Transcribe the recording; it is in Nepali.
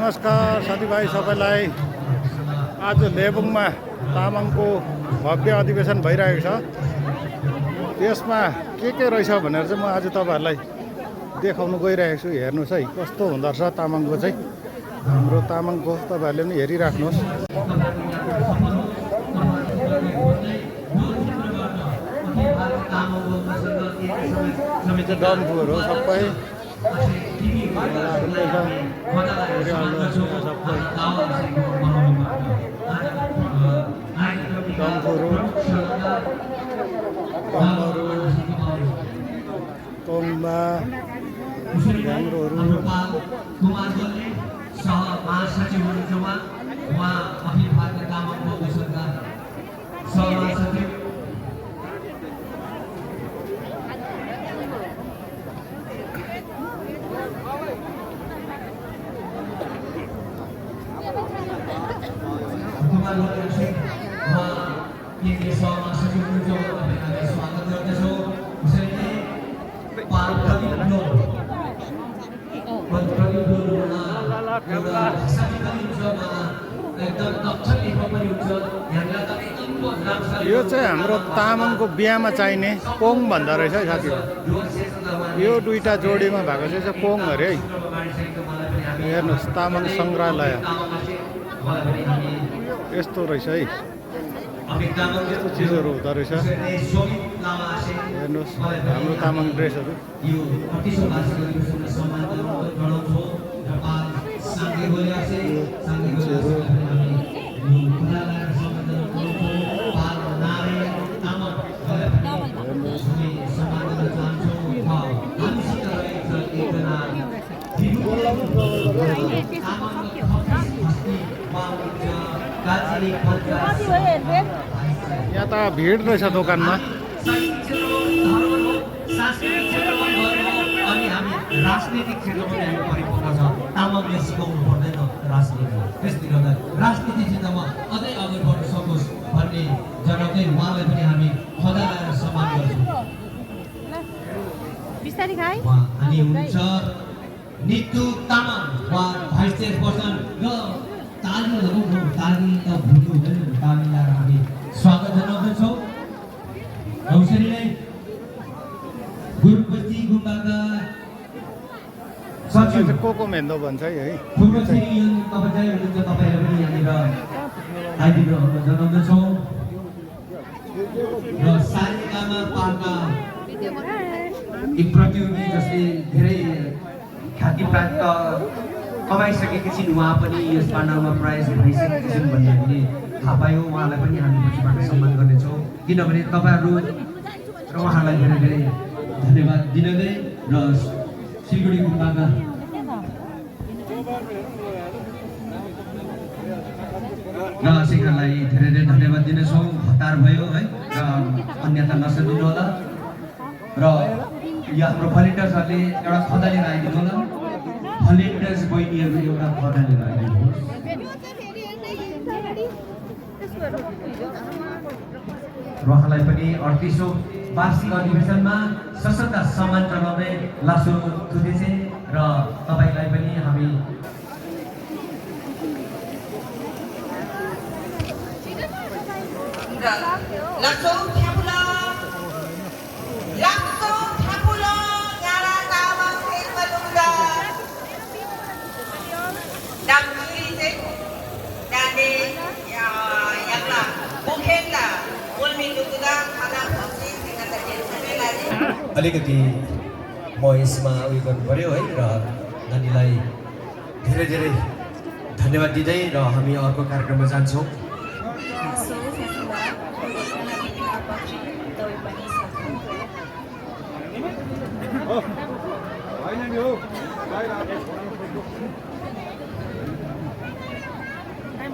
नमस्कार साथीभाइ सबैलाई। आज लेबुङमा तामाङको भव्य अधिवेशन भइरहेको छ। त्यसमा के रहेछ भनेर चाहिँ म आज तपाईहरुलाई देखाउन गइरहेको छु। हेर्नुस् है कस्तो हुँदो रहेछ तामाङको चाहिँ। हाम्रो तामाङको तपाईहरुले पनि हेरिराख्नुस्। डम्फुहरू हो सबै। डम्फुहरू तोङ्बा ढ्याङ्ग्रोहरू महासचिव हुनुहुन्छ उहाँ अखिल भारतीय तामाङ फाउन्डेसनका सहमहासचिव। केन्द्रीय सहमहासचिव हुनुहुन्छ उहाँलाई स्वागत गर्दछौँ। उसैले यो चाहिँ हाम्रो तामाङको बिहामा चाहिने पोङ भन्दो रहेछ है साथी। यो दुईटा जोडीमा भएको चाहिँ पोङ अरे है। हेर्नुहोस् तामाङ सङ्ग्रहालय यस्तो रहेछ है। यस्तो चिजहरू हुँदो रहेछ। हेर्नुहोस् हाम्रो तामाङ ड्रेसहरू। यहाँ त भिड रहेछ दोकानमा। राजनीतिक क्षेत्रमा पनि परिपक्व छ। तामाङले सिकाउनु पर्दैन राजनीति। त्यसले गर्दा राजनीति क्षेत्रमा अझै अगाडि बढ्न सकोस् भन्ने जनाउँदै उहाँलाई पनि हामी खदा लगाएर सम्मान गर्छौँ। अनि हुन्छ नितु तामाङ उहाँ भाइस चेयरपर्सन र ताली लगाउनु। ताली त भुल्नु हुँदैन। ताली लगाएर हामी स्वागत जनाउँदछौँ। उसरी नै गुरुपति गुम्बाका को मेन्दो भन्छ है। थुप्रो सिनियर तपाईँ हुनुहुन्छ। तपाईँहरू पनि यहाँनिर आइदिनु जनाउँदछौँ। र सारिकामा पाल्पा एक प्रतियोगी जसले धेरै ख्याति प्राप्त कमाइसकेकी छिन्। उहाँ पनि यस पाण्डवमा प्राइज भइसकेकी छिन् भन्ने हामीले थाहा पायौँ। उहाँलाई पनि हामी पछिबाट सम्मान गर्नेछौँ। किनभने तपाईँहरू र उहाँलाई धेरै धेरै धन्यवाद दिँदै र सिलगढी गुम्बाका र शेखरलाई धेरै धेरै धन्यवाद दिनेछौँ। हतार भयो है र अन्यथा नसदिनु होला। र यो हाम्रो भलिन्टियर्सहरूले एउटा खदा लिएर आइदिनु होला। भलिन्टियर्स बहिनीहरू एउटा खदा लिएर आइदिनु। उहाँलाई पनि 38औं वार्षिक अधिवेशनमा सशक्त सम्मान जनाउँदै लासो थुनेछे र तपाईलाई पनि हामी लासो थ्यापुला यारा तामाङ खेलमलुङ्गा दामजुरी चाहिँ डाने याला बोखेन्दा बोल्मिन्दुकुदा खाना फक्सी सिंगाता जेलसमेलाले अलिकति म यसमा उयो गर्नु पर्यो है। र नानीलाई धेरै धेरै धन्यवाद दिँदै र हामी अर्को कार्यक्रममा जान्छौँ। I'm